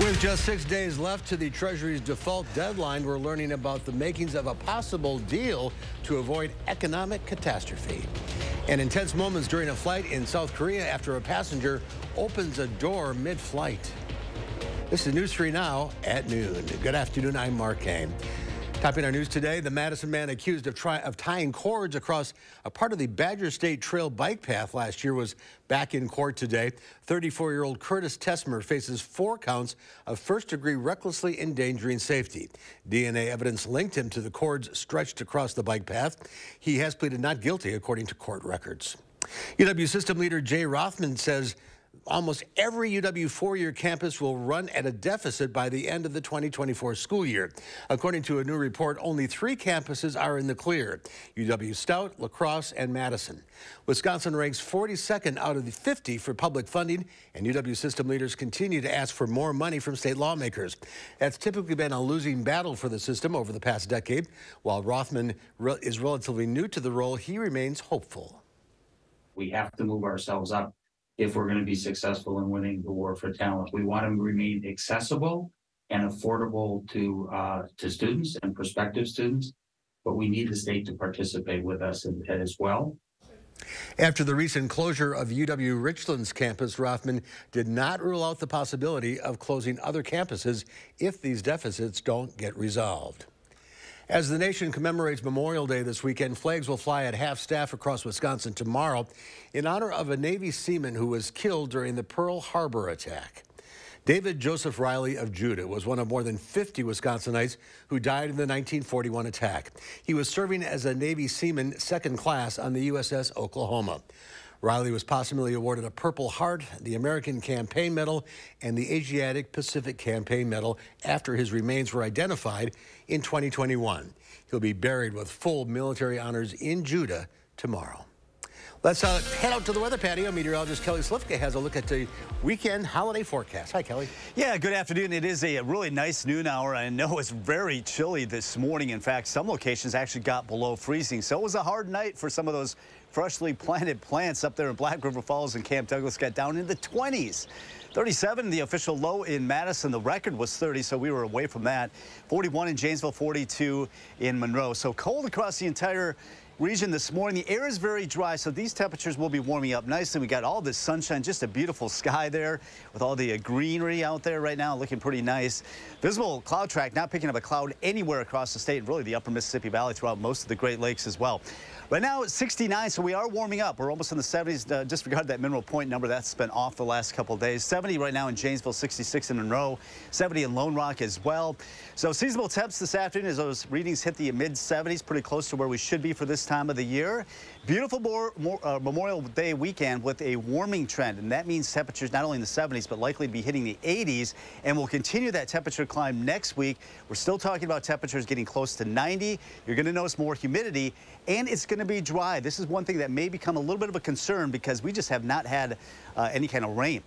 With just 6 days left to the Treasury's default deadline, we're learning about the makings of a possible deal to avoid economic catastrophe. And intense moments during a flight in South Korea after a passenger opens a door mid-flight. This is News 3 Now at noon. Good afternoon, I'm Mark Kane. Topping our news today, the Madison man accused of tying cords across a part of the Badger State Trail bike path last year was back in court today. 34-year-old Curtis Tesmer faces 4 counts of first-degree recklessly endangering safety. DNA evidence linked him to the cords stretched across the bike path. He has pleaded not guilty, according to court records. UW system leader Jay Rothman says almost every UW four-year campus will run at a deficit by the end of the 2024 school year. According to a new report, only 3 campuses are in the clear: UW Stout, La Crosse, and Madison. Wisconsin ranks 42nd out of the 50 for public funding, and UW system leaders continue to ask for more money from state lawmakers. That's typically been a losing battle for the system over the past decade. While Rothman is relatively new to the role, he remains hopeful. We have to move ourselves up if we're going to be successful in winning the war for talent. We want to remain accessible and affordable to students and prospective students, but we need the state to participate with us as well. After the recent closure of UW Richland's campus, Rothman did not rule out the possibility of closing other campuses if these deficits don't get resolved. As the nation commemorates Memorial Day this weekend, flags will fly at half-staff across Wisconsin tomorrow in honor of a Navy seaman who was killed during the Pearl Harbor attack. David Joseph Riley of Judah was one of more than 50 Wisconsinites who died in the 1941 attack. He was serving as a Navy seaman second class on the USS Oklahoma. Riley was posthumously awarded a Purple Heart, the American Campaign Medal, and the Asiatic Pacific Campaign Medal after his remains were identified in 2021. He'll be buried with full military honors in Judah tomorrow. Let's head out to the weather patio. Meteorologist Kelly Slifka has a look at the weekend holiday forecast. Hi, Kelly. Yeah, good afternoon. It is a really nice noon hour. I know it's very chilly this morning. In fact, some locations actually got below freezing. So it was a hard night for some of those freshly planted plants up there in Black River Falls and Camp Douglas. Got down in the 20s. 37, the official low in Madison. The record was 30, so we were away from that. 41 in Janesville, 42 in Monroe. So cold across the entire region this morning. The air is very dry, so these temperatures will be warming up nicely. We got all this sunshine, just a beautiful sky there with all the greenery out there right now, looking pretty nice. Visible cloud track, not picking up a cloud anywhere across the state, and really the upper Mississippi Valley throughout most of the Great Lakes as well. Right now it's 69, so we are warming up. We're almost in the 70s. Disregard that Mineral Point number. That's been off the last couple of days. 70 right now in Janesville, 66 in Monroe, 70 in Lone Rock as well. So seasonable temps this afternoon as those readings hit the mid-70s, pretty close to where we should be for this time of the year. Beautiful Memorial Day weekend with a warming trend, and that means temperatures not only in the 70s, but likely to be hitting the 80s, and we'll continue that temperature climb next week. We're still talking about temperatures getting close to 90. You're going to notice more humidity, and it's going to be dry. This is one thing that may become a little bit of a concern because we just have not had any kind of rain.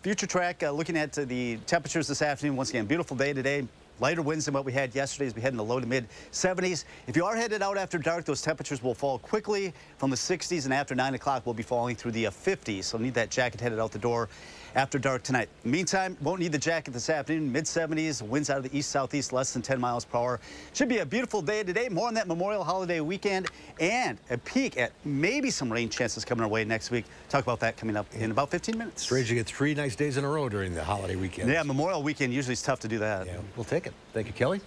Future track, looking at the temperatures this afternoon. Once again, beautiful day today. Lighter winds than what we had yesterday as we head in the low to mid 70s. If you are headed out after dark, those temperatures will fall quickly from the 60s, and after 9 o'clock, we'll be falling through the 50s. So need that jacket headed out the door after dark tonight. Meantime, won't need the jacket this afternoon. Mid 70s, winds out of the east-southeast, less than 10 miles per hour. Should be a beautiful day today. More on that Memorial Holiday weekend and a peek at maybe some rain chances coming our way next week. Talk about that coming up in about 15 minutes. Strange to get 3 nice days in a row during the holiday weekend. Yeah, Memorial weekend usually is tough to do that. Yeah, we'll take it. Thank you, Kelly.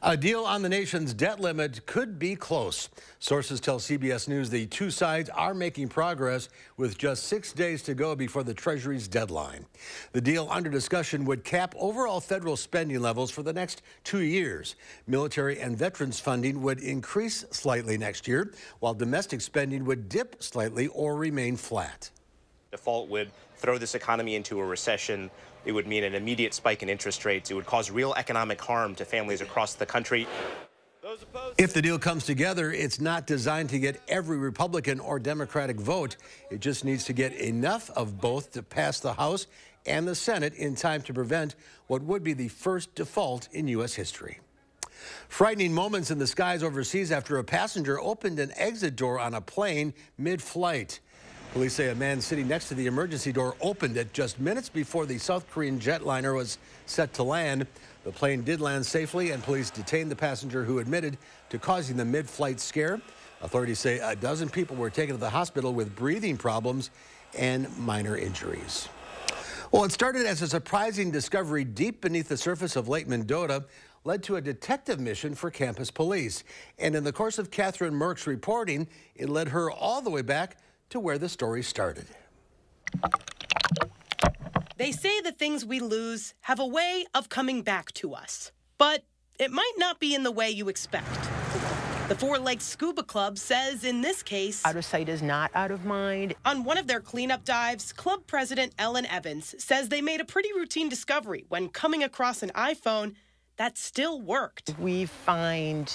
A deal on the nation's debt limit could be close. Sources tell CBS News the two sides are making progress with just 6 days to go before the Treasury's deadline. The deal under discussion would cap overall federal spending levels for the next 2 years. Military and veterans funding would increase slightly next year, while domestic spending would dip slightly or remain flat. Default would throw this economy into a recession. It would mean an immediate spike in interest rates. It would cause real economic harm to families across the country. If the deal comes together, it's not designed to get every Republican or Democratic vote. It just needs to get enough of both to pass the House and the Senate in time to prevent what would be the first default in U.S. history. Frightening moments in the skies overseas after a passenger opened an exit door on a plane mid-flight. Police say a man sitting next to the emergency door opened it just minutes before the South Korean jetliner was set to land. The plane did land safely, and police detained the passenger who admitted to causing the mid-flight scare. Authorities say a dozen people were taken to the hospital with breathing problems and minor injuries. Well, it started as a surprising discovery deep beneath the surface of Lake Mendota, led to a detective mission for campus police. And in the course of Catherine Merck's reporting, it led her all the way back to where the story started. They say the things we lose have a way of coming back to us, but it might not be in the way you expect. The Four Lakes Scuba Club says in this case, out of sight is not out of mind. On one of their cleanup dives, club president Ellen Evans says they made a pretty routine discovery when coming across an iPhone that still worked. We find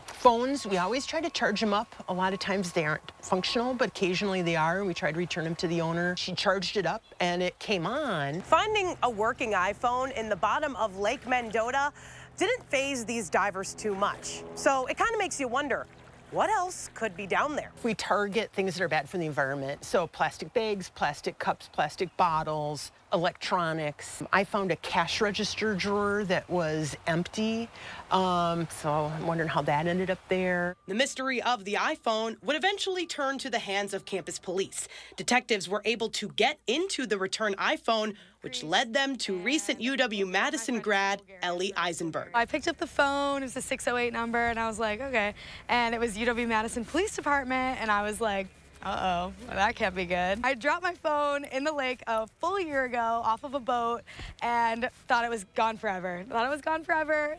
phones. We always try to charge them up. A lot of times they aren't functional, but occasionally they are. We try to return them to the owner. She charged it up and it came on. Finding a working iPhone in the bottom of Lake Mendota didn't faze these divers too much. So it kind of makes you wonder, what else could be down there? We target things that are bad for the environment. So plastic bags, plastic cups, plastic bottles, electronics. I found a cash register drawer that was empty. So I'm wondering how that ended up there. The mystery of the iPhone would eventually turn to the hands of campus police. Detectives were able to get into the returned iPhone, which led them to recent UW-Madison grad Ellie Eisenberg. I picked up the phone, it was a 608 number, and I was like, okay. And it was UW-Madison Police Department, and I was like, uh-oh, well, that can't be good. I dropped my phone in the lake a full year ago off of a boat and thought it was gone forever.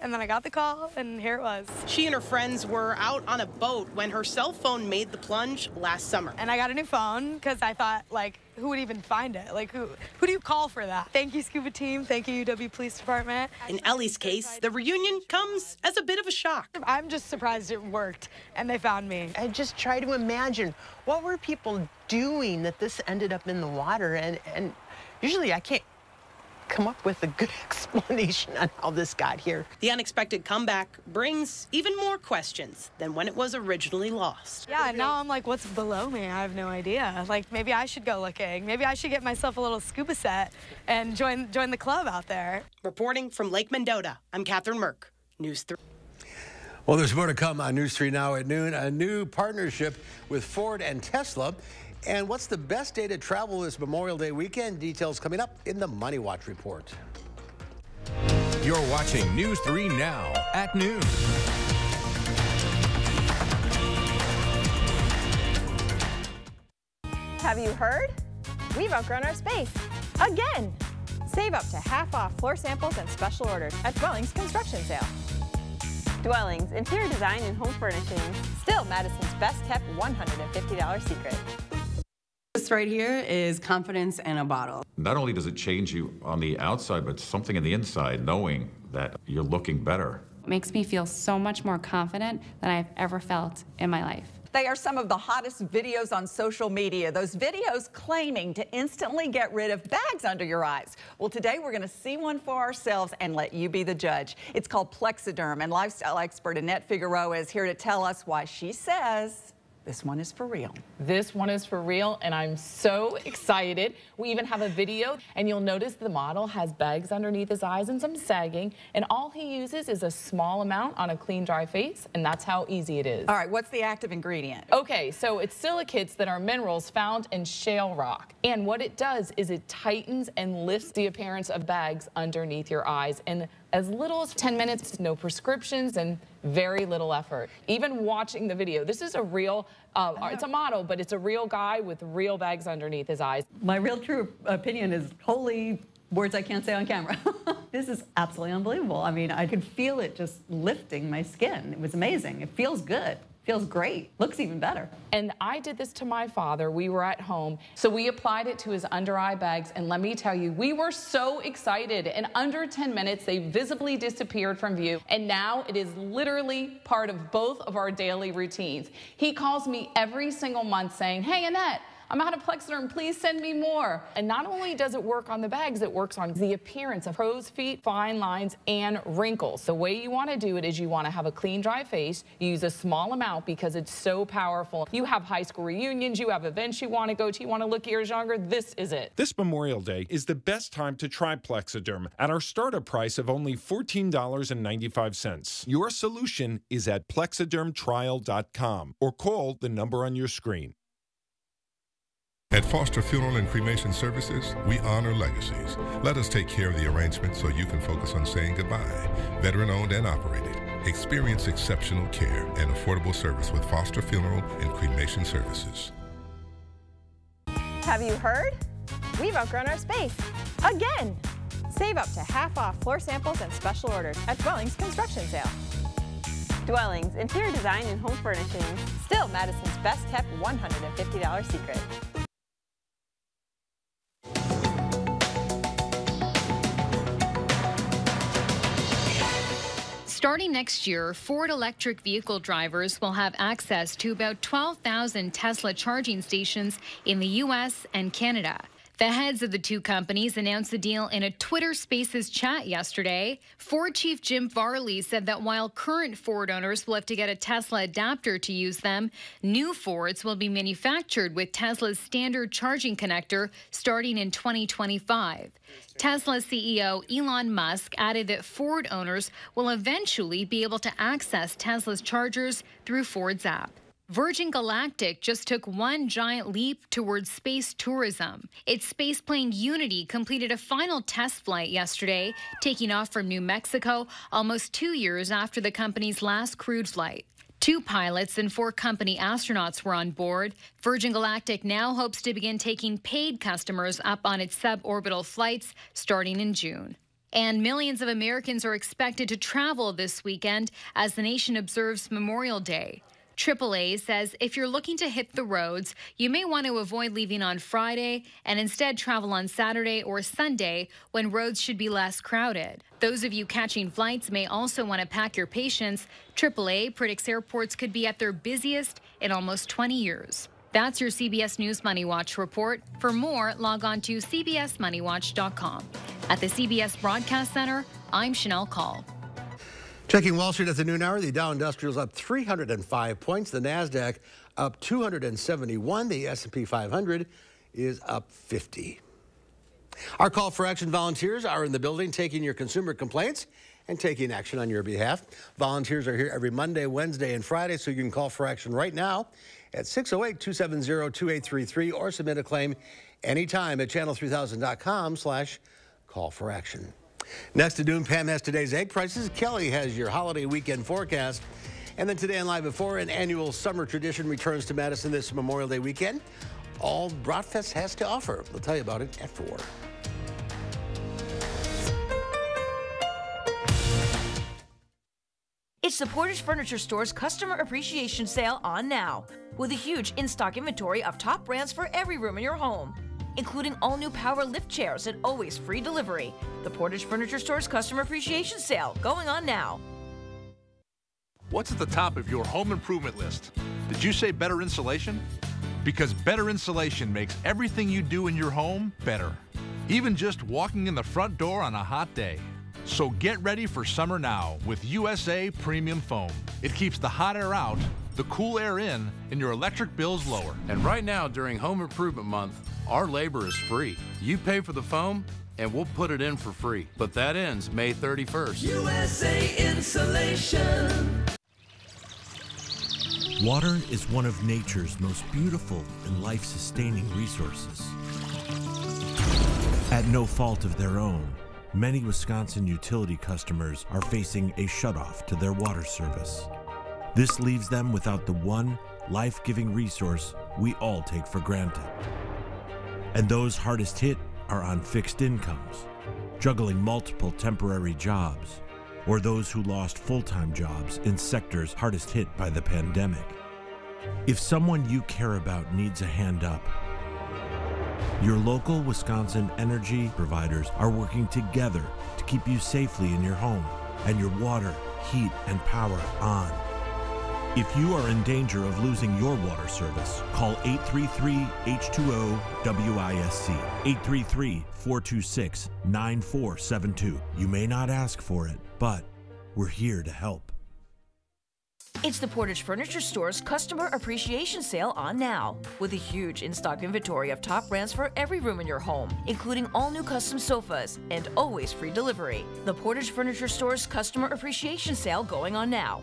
And then I got the call, and here it was. She and her friends were out on a boat when her cell phone made the plunge last summer. And I got a new phone because I thought, like, who would even find it? Like, who do you call for that? Thank you, scuba team. Thank you, UW Police Department. In Ellie's case, the reunion comes as a bit of a shock. I'm just surprised it worked, and they found me. I just try to imagine, what were people doing that this ended up in the water? And usually I can't come up with a good explanation on how this got here. The unexpected comeback brings even more questions than when it was originally lost. Yeah, now I'm like, what's below me? I have no idea. Like, maybe I should go looking. Maybe I should get myself a little scuba set and join the club out there. Reporting from Lake Mendota, I'm Catherine Merck, News 3. Well, there's more to come on News 3 now at noon. A new partnership with Ford and Tesla. And what's the best day to travel this Memorial Day weekend? Details coming up in the Money Watch report. You're watching News 3 now at noon. Have you heard? We've outgrown our space. Again! Save up to half off floor samples and special orders at Dwellings Construction Sale. Dwellings, interior design and home furnishings. Still Madison's best kept $150 secret. This right here is confidence in a bottle. Not only does it change you on the outside, but something in the inside, knowing that you're looking better. It makes me feel so much more confident than I've ever felt in my life. They are some of the hottest videos on social media. Those videos claiming to instantly get rid of bags under your eyes. Well, today we're going to see one for ourselves and let you be the judge. It's called Plexiderm, and lifestyle expert Annette Figueroa is here to tell us why she says this one is for real. This one is for real, and I'm so excited. We even have a video, and you'll notice the model has bags underneath his eyes and some sagging, and all he uses is a small amount on a clean, dry face, and that's how easy it is. All right, what's the active ingredient? Okay, so it's silicates that are minerals found in shale rock, and what it does is it tightens and lifts the appearance of bags underneath your eyes, and as little as 10 minutes, no prescriptions, and very little effort. Even watching the video, this is a real, it's a model, but it's a real guy with real bags underneath his eyes. My real true opinion is holy words I can't say on camera. This is absolutely unbelievable. I mean, I could feel it just lifting my skin. It was amazing. It feels good. Feels great. Looks even better. And I did this to my father. We were at home, so we applied it to his under eye bags, and let me tell you, we were so excited. In under 10 minutes, they visibly disappeared from view, and now it is literally part of both of our daily routines. He calls me every single month saying, "Hey, Annette, I'm out of Plexiderm, please send me more. And not only does it work on the bags, it works on the appearance of crow's feet, fine lines, and wrinkles. The way you want to do it is you want to have a clean, dry face. You use a small amount because it's so powerful. You have high school reunions, you have events you want to go to, you want to look years younger, this is it. This Memorial Day is the best time to try Plexiderm at our startup price of only $14.95. Your solution is at plexidermtrial.com or call the number on your screen. At Foster Funeral and Cremation Services, we honor legacies. Let us take care of the arrangement so you can focus on saying goodbye. Veteran-owned and operated. Experience exceptional care and affordable service with Foster Funeral and Cremation Services. Have you heard? We've outgrown our space. Again! Save up to half off floor samples and special orders at Dwellings Construction Sale. Dwellings, interior design and home furnishings. Still Madison's best kept $150 secret. Starting next year, Ford electric vehicle drivers will have access to about 12,000 Tesla charging stations in the U.S. and Canada. The heads of the two companies announced the deal in a Twitter Spaces chat yesterday. Ford chief Jim Farley said that while current Ford owners will have to get a Tesla adapter to use them, new Fords will be manufactured with Tesla's standard charging connector starting in 2025. Tesla CEO Elon Musk added that Ford owners will eventually be able to access Tesla's chargers through Ford's app. Virgin Galactic just took one giant leap towards space tourism. Its spaceplane Unity completed a final test flight yesterday, taking off from New Mexico almost 2 years after the company's last crewed flight. 2 pilots and 4 company astronauts were on board. Virgin Galactic now hopes to begin taking paid customers up on its suborbital flights starting in June. And millions of Americans are expected to travel this weekend as the nation observes Memorial Day. AAA says if you're looking to hit the roads, you may want to avoid leaving on Friday and instead travel on Saturday or Sunday when roads should be less crowded. Those of you catching flights may also want to pack your patience. AAA predicts airports could be at their busiest in almost 20 years. That's your CBS News Money Watch report. For more, log on to cbsmoneywatch.com. At the CBS Broadcast Center, I'm Chanel Call. Checking Wall Street at the noon hour, the Dow Industrials up 305 points. The NASDAQ up 271. The S&P 500 is up 50. Our call for action volunteers are in the building taking your consumer complaints and taking action on your behalf. Volunteers are here every Monday, Wednesday, and Friday, so you can call for action right now at 608-270-2833 or submit a claim anytime at channel3000.com/call-for-action. Next to noon, Pam has today's egg prices. Kelly has your holiday weekend forecast. And then today on Live at 4, an annual summer tradition returns to Madison this Memorial Day weekend. All Bratfest has to offer. We'll tell you about it at 4. It's the Portage Furniture Store's Customer Appreciation Sale on now, with a huge in-stock inventory of top brands for every room in your home, including all-new power lift chairs and always free delivery. The Portage Furniture Store's Customer Appreciation Sale, going on now. What's at the top of your home improvement list? Did you say better insulation? Because better insulation makes everything you do in your home better, even just walking in the front door on a hot day. So get ready for summer now with USA Premium Foam. It keeps the hot air out, the cool air in, and your electric bills lower. And right now, during Home Improvement Month, our labor is free. You pay for the foam, and we'll put it in for free. But that ends May 31st. USA Insulation. Water is one of nature's most beautiful and life-sustaining resources. At no fault of their own, many Wisconsin utility customers are facing a shutoff to their water service. This leaves them without the one life-giving resource we all take for granted. And those hardest hit are on fixed incomes, juggling multiple temporary jobs, or those who lost full-time jobs in sectors hardest hit by the pandemic. If someone you care about needs a hand up, your local Wisconsin energy providers are working together to keep you safely in your home and your water, heat, and power on. If you are in danger of losing your water service, call 833-H2O-WISC, 833-426-9472. You may not ask for it, but we're here to help. It's the Portage Furniture Store's Customer Appreciation Sale on now, with a huge in-stock inventory of top brands for every room in your home, including all new custom sofas and always free delivery. The Portage Furniture Store's Customer Appreciation Sale going on now.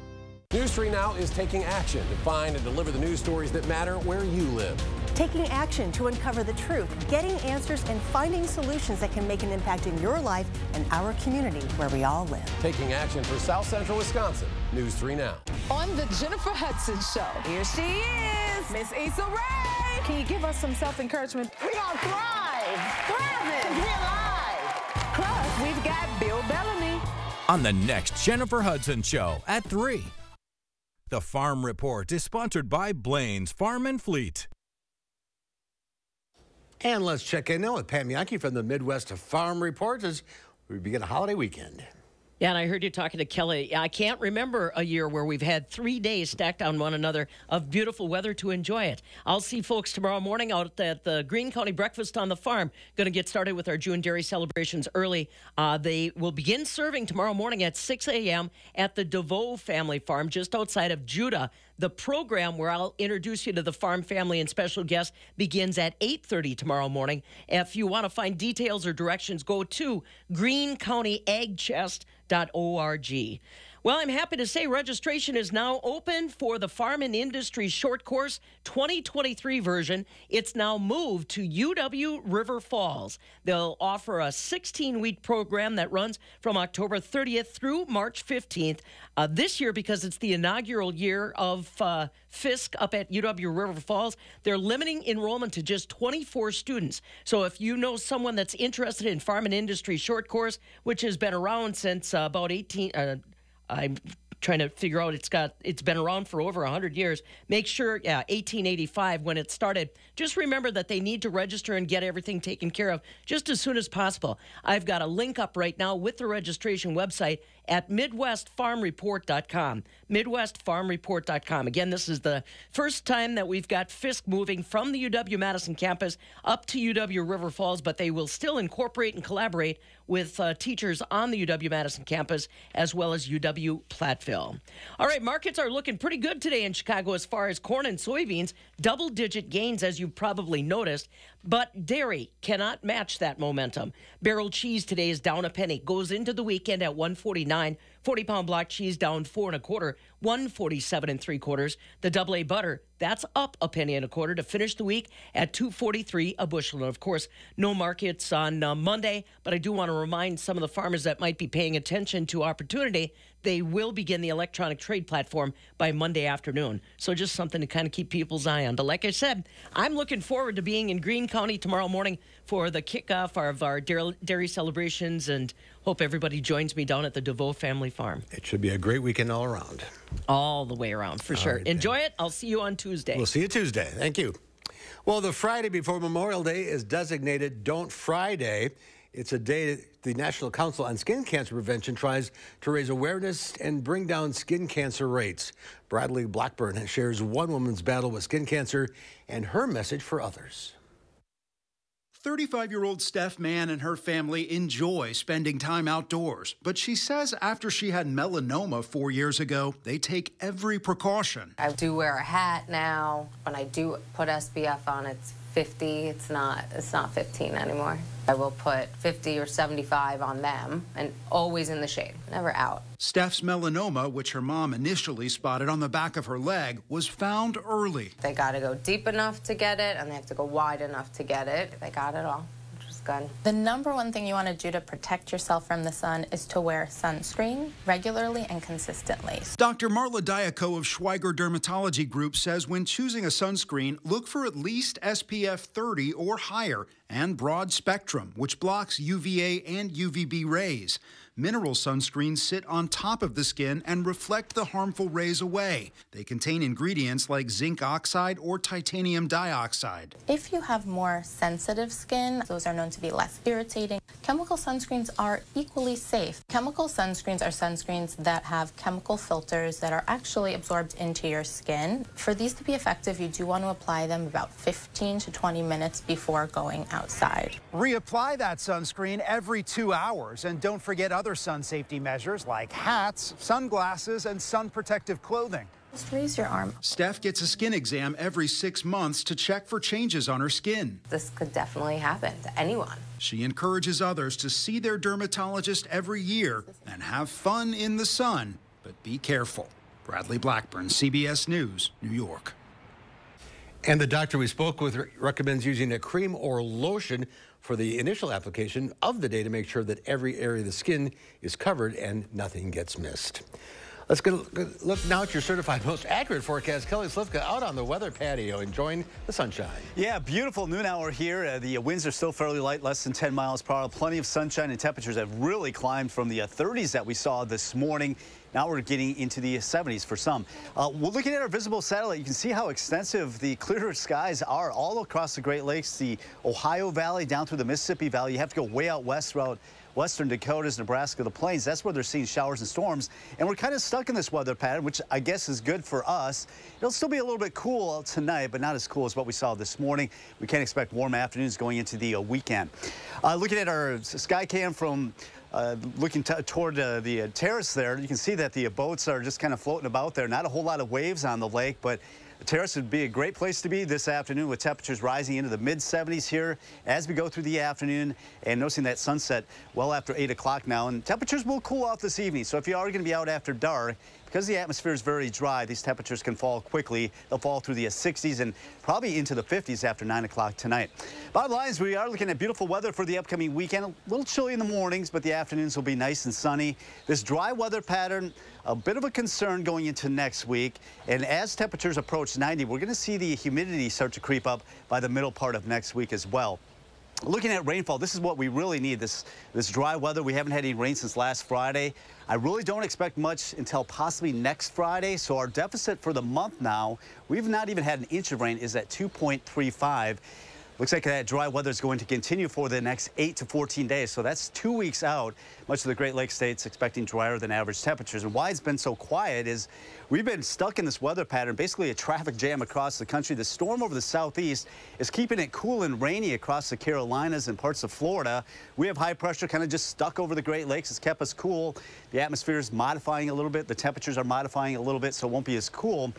News 3 Now is taking action to find and deliver the news stories that matter where you live. Taking action to uncover the truth, getting answers, and finding solutions that can make an impact in your life and our community where we all live. Taking action for South Central Wisconsin. News 3 Now. On the Jennifer Hudson Show, here she is, Miss Issa Rae. Can you give us some self-encouragement? We're gonna thrive. Thriving. We're alive. Plus, we've got Bill Bellamy. On the next Jennifer Hudson Show at 3. The Farm Report is sponsored by Blaine's Farm and Fleet. And let's check in now with Pam Yankee from the Midwest Farm Report as we begin a holiday weekend. Yeah, and I heard you talking to Kelly. I can't remember a year where we've had 3 days stacked on one another of beautiful weather to enjoy it. I'll see folks tomorrow morning out at the Greene County Breakfast on the Farm. Going to get started with our June dairy celebrations early. They will begin serving tomorrow morning at 6 a.m. at the DeVoe family farm just outside of Judah. The program where I'll introduce you to the farm family and special guests begins at 8:30 tomorrow morning. If you want to find details or directions, go to greencountyagchest.org. Well, I'm happy to say registration is now open for the Farm and Industry Short Course 2023 version. It's now moved to UW River Falls. They'll offer a 16-week program that runs from October 30th through March 15th. This year, because it's the inaugural year of FISC up at UW River Falls, they're limiting enrollment to just 24 students. So if you know someone that's interested in Farm and Industry Short Course, which has been around since about I'm trying to figure out, it's been around for over 100 years. Make sure, 1885 when it started. Just remember that they need to register and get everything taken care of just as soon as possible. I've got a link up right now with the registration website at MidwestFarmReport.com. MidwestFarmReport.com. Again, this is the first time that we've got FISC moving from the UW-Madison campus up to UW River Falls, but they will still incorporate and collaborate with teachers on the UW-Madison campus as well as UW-Platteville. All right, markets are looking pretty good today in Chicago as far as corn and soybeans. Double-digit gains, as you've probably noticed, but dairy cannot match that momentum. Barrel cheese today is down a penny, goes into the weekend at $1.49. 40-pound block cheese down 4 1/4, $1.47 3/4. The AA butter, that's up a penny and a quarter to finish the week at $2.43 a bushel. And of course, no markets on Monday, but I do want to remind some of the farmers that might be paying attention to opportunity, they will begin the electronic trade platform by Monday afternoon. So just something to kind of keep people's eye on. But like I said, I'm looking forward to being in Greene County tomorrow morning for the kickoff of our dairy celebrations, and hope everybody joins me down at the DeVoe family farm. It should be a great weekend all around. All the way around, for sure. Right, enjoy it. I'll see you on Tuesday. We'll see you Tuesday. Thank you. Well, the Friday before Memorial Day is designated Don't Friday. It's a day the National Council on Skin Cancer Prevention tries to raise awareness and bring down skin cancer rates. Bradley Blackburn shares one woman's battle with skin cancer and her message for others. 35-year-old Steph Mann and her family enjoy spending time outdoors, but she says after she had melanoma 4 years ago, they take every precaution. I do wear a hat now. When I do put SPF on, it's 50. It's not 15 anymore. I will put 50 or 75 on them, and always in the shade, never out. Steph's melanoma, which her mom initially spotted on the back of her leg, was found early. They got to go deep enough to get it, and they have to go wide enough to get it. They got it all, which was good. The number one thing you want to do to protect yourself from the sun is to wear sunscreen regularly and consistently. Dr. Marla Diaco of Schweiger Dermatology Group says when choosing a sunscreen, look for at least SPF 30 or higher and broad spectrum, which blocks UVA and UVB rays. Mineral sunscreens sit on top of the skin and reflect the harmful rays away. They contain ingredients like zinc oxide or titanium dioxide. If you have more sensitive skin, those are known to be less irritating. Chemical sunscreens are equally safe. Chemical sunscreens are sunscreens that have chemical filters that are actually absorbed into your skin. For these to be effective, you do want to apply them about 15 to 20 minutes before going outside. Reapply that sunscreen every 2 hours, and don't forget other sun safety measures like hats, sunglasses, and sun protective clothing. Just raise your arm. Steph gets a skin exam every 6 months to check for changes on her skin. This could definitely happen to anyone. She encourages others to see their dermatologist every year and have fun in the sun, but be careful. Bradley Blackburn, CBS News, New York. And the doctor we spoke with recommends using a cream or lotion for the initial application of the day to make sure that every area of the skin is covered and nothing gets missed. Let's look now at your certified most accurate forecast. Kelly Slifka out on the weather patio enjoying the sunshine. Yeah, beautiful noon hour here. The winds are still fairly light, less than 10 miles per hour. Plenty of sunshine, and temperatures have really climbed from the 30s that we saw this morning. Now we're getting into the 70s for some. We're looking at our visible satellite. You can see how extensive the clearer skies are all across the Great Lakes, the Ohio Valley down through the Mississippi Valley. You have to go way out west throughout western Dakotas, Nebraska, the plains. That's where they're seeing showers and storms. And we're kind of stuck in this weather pattern, which I guess is good for us. It'll still be a little bit cool tonight, but not as cool as what we saw this morning. We can't expect warm afternoons going into the weekend. Looking at our sky cam from looking toward the terrace there, you can see that the boats are just kind of floating about there. Not a whole lot of waves on the lake, but the terrace would be a great place to be this afternoon with temperatures rising into the mid-70s here as we go through the afternoon, and noticing that sunset well after 8 o'clock now. And temperatures will cool off this evening, so if you are going to be out after dark, because the atmosphere is very dry, these temperatures can fall quickly. They'll fall through the 60s and probably into the 50s after 9 o'clock tonight. Bottom line is we are looking at beautiful weather for the upcoming weekend. A little chilly in the mornings, but the afternoons will be nice and sunny. This dry weather pattern, a bit of a concern going into next week. And as temperatures approach 90, we're going to see the humidity start to creep up by the middle part of next week as well. Looking at rainfall, this is what we really need, this dry weather. We haven't had any rain since last Friday. I really don't expect much until possibly next Friday. So our deficit for the month now, we've not even had an inch of rain, is at 2.35. Looks like that dry weather is going to continue for the next 8 to 14 days. So that's 2 weeks out. Much of the Great Lakes states expecting drier than average temperatures. And why it's been so quiet is we've been stuck in this weather pattern, basically a traffic jam across the country. The storm over the southeast is keeping it cool and rainy across the Carolinas and parts of Florida. We have high pressure kind of just stuck over the Great Lakes. It's kept us cool. The atmosphere is modifying a little bit. The temperatures are modifying a little bit, so it won't be as cool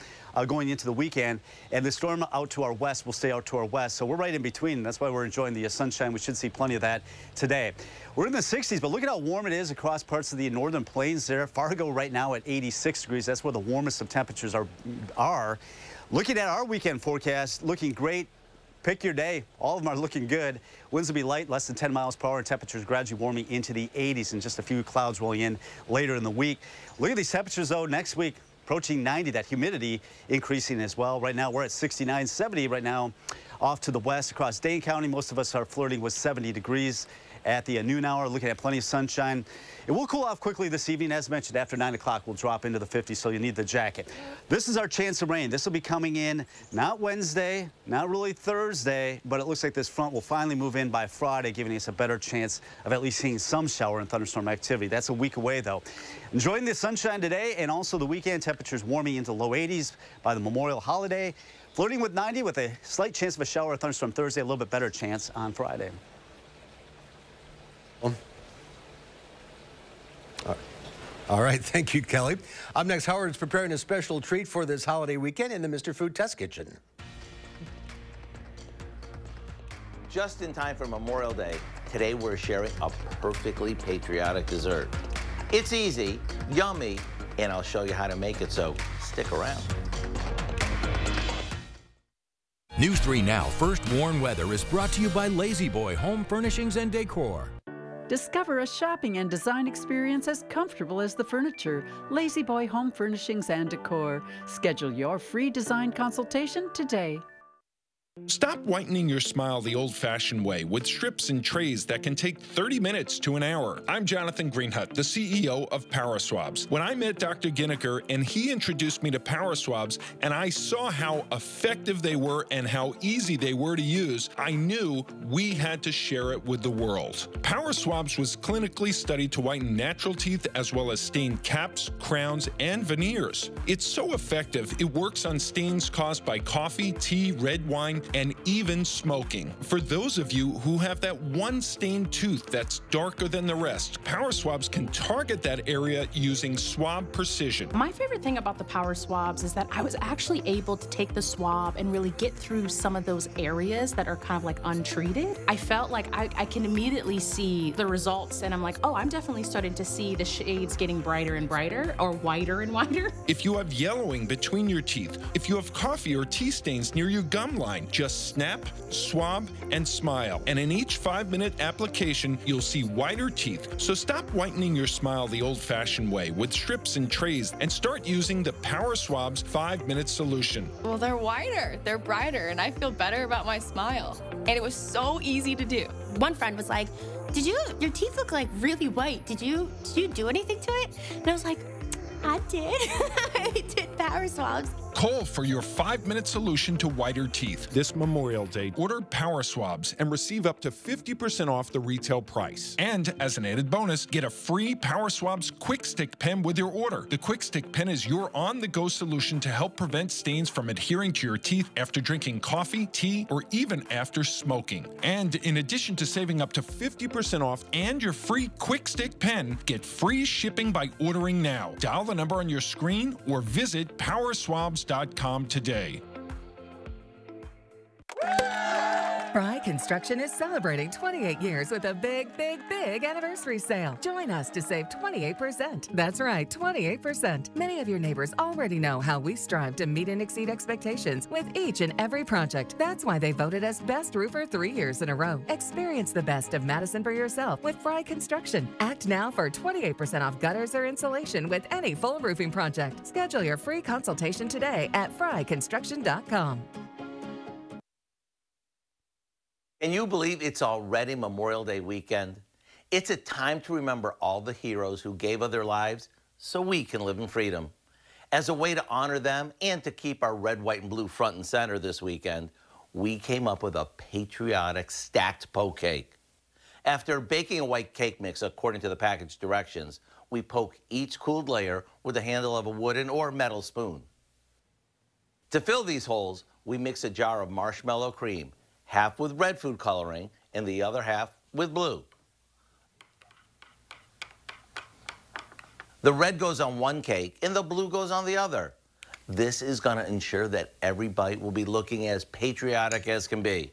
going into the weekend. And the storm out to our west will stay out to our west. So we're right in between. That's why we're enjoying the sunshine. We should see plenty of that today. We're in the 60s, but look at how warm it is across parts of the northern plains there. Fargo right now at 86 degrees. That's where the warmest of temperatures are. Looking at our weekend forecast, looking great. Pick your day. All of them are looking good. Winds will be light, less than 10 miles per hour, and temperatures gradually warming into the 80s, and just a few clouds rolling in later in the week. Look at these temperatures, though, next week. Approaching 90, that humidity increasing as well. Right now we're at 69, 70 right now off to the west across Dane County. Most of us are flirting with 70 degrees at the noon hour, looking at plenty of sunshine. It will cool off quickly this evening. As mentioned, after 9 o'clock, we'll drop into the 50s, so you need the jacket. This is our chance of rain. This will be coming in not Wednesday, not really Thursday, but it looks like this front will finally move in by Friday, giving us a better chance of at least seeing some shower and thunderstorm activity. That's a week away, though. Enjoying the sunshine today, and also the weekend temperatures warming into low 80s by the Memorial holiday. Flirting with 90 with a slight chance of a shower or thunderstorm Thursday, a little bit better chance on Friday. All right, thank you, Kelly. Up next, Howard's preparing a special treat for this holiday weekend in the Mr. Food Test Kitchen. Just in time for Memorial Day, today we're sharing a perfectly patriotic dessert. It's easy, yummy, and I'll show you how to make it, so stick around. News 3 Now First Warn Weather is brought to you by Lazy Boy Home Furnishings and Decor. Discover a shopping and design experience as comfortable as the furniture. Lazy Boy Home Furnishings and Decor. Schedule your free design consultation today. Stop whitening your smile the old-fashioned way with strips and trays that can take 30 minutes to an hour. I'm Jonathan Greenhut, the CEO of Power Swabs. When I met Dr. Ginniker and he introduced me to Power Swabs and I saw how effective they were and how easy they were to use, I knew we had to share it with the world. Power Swabs was clinically studied to whiten natural teeth as well as stain caps, crowns, and veneers. It's so effective, it works on stains caused by coffee, tea, red wine, and even smoking. For those of you who have that one stained tooth that's darker than the rest, Power Swabs can target that area using swab precision. My favorite thing about the Power Swabs is that I was actually able to take the swab and really get through some of those areas that are kind of like untreated. I felt like I can immediately see the results, and I'm like, oh, I'm definitely starting to see the shades getting brighter and brighter, or whiter and whiter. If you have yellowing between your teeth, if you have coffee or tea stains near your gum line, just snap, swab, and smile. And in each 5-minute application, you'll see whiter teeth. So stop whitening your smile the old-fashioned way with strips and trays and start using the Power Swabs 5-minute solution. Well, they're whiter, they're brighter, and I feel better about my smile. And it was so easy to do. One friend was like, your teeth look like really white. Did you do anything to it? And I was like, I did. I did Power Swabs. Call for your 5-minute solution to whiter teeth. This Memorial Day, order Power Swabs and receive up to 50% off the retail price. And as an added bonus, get a free Power Swabs Quick Stick pen with your order. The Quick Stick pen is your on-the-go solution to help prevent stains from adhering to your teeth after drinking coffee, tea, or even after smoking. And in addition to saving up to 50% off and your free Quick Stick pen, get free shipping by ordering now. Dial the number on your screen or visit powerswabs.com today. Fry Construction is celebrating 28 years with a big anniversary sale. Join us to save 28%. That's right, 28%. Many of your neighbors already know how we strive to meet and exceed expectations with each and every project. That's why they voted us Best Roofer 3 years in a row. Experience the best of Madison for yourself with Fry Construction. Act now for 28% off gutters or insulation with any full roofing project. Schedule your free consultation today at fryconstruction.com. Can you believe it's already Memorial Day weekend? It's a time to remember all the heroes who gave of their lives so we can live in freedom. As a way to honor them and to keep our red, white, and blue front and center this weekend, we came up with a patriotic stacked poke cake. After baking a white cake mix according to the package directions, we poke each cooled layer with the handle of a wooden or metal spoon. To fill these holes, we mix a jar of marshmallow cream, half with red food coloring and the other half with blue. The red goes on one cake and the blue goes on the other. This is going to ensure that every bite will be looking as patriotic as can be.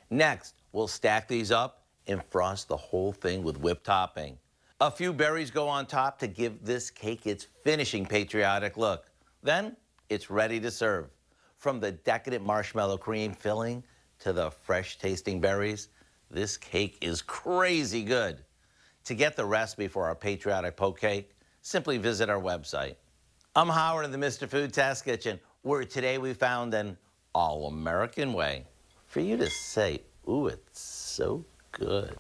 Next, we'll stack these up and frost the whole thing with whipped topping. A few berries go on top to give this cake its finishing patriotic look. Then, it's ready to serve. From the decadent marshmallow cream filling to the fresh tasting berries, this cake is crazy good. To get the recipe for our patriotic poke cake, simply visit our website. I'm Howard in the Mr. Food Test Kitchen, where today we found an all-American way for you to say, ooh, it's so good.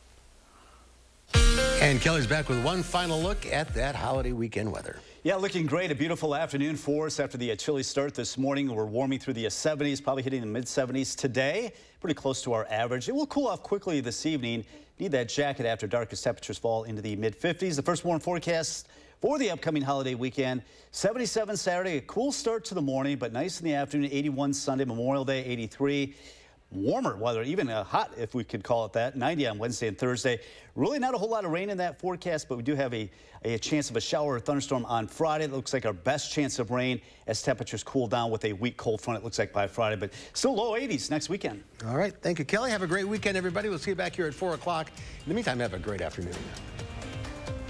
And Kelly's back with one final look at that holiday weekend weather. Yeah, looking great. A beautiful afternoon for us after the chilly start this morning. We're warming through the 70s, probably hitting the mid-70s today. Pretty close to our average. It will cool off quickly this evening. Need that jacket after dark as temperatures fall into the mid-50s. The first warm forecast for the upcoming holiday weekend. 77 Saturday, a cool start to the morning, but nice in the afternoon. 81 Sunday, Memorial Day, 83. Warmer weather, even hot if we could call it that. 90 on Wednesday and Thursday. Really not a whole lot of rain in that forecast, but we do have a chance of a shower or thunderstorm on Friday. It looks like our best chance of rain as temperatures cool down with a weak cold front, it looks like, by Friday, but still low 80s next weekend. All right. Thank you, Kelly. Have a great weekend, everybody. We'll see you back here at 4 o'clock. In the meantime, have a great afternoon.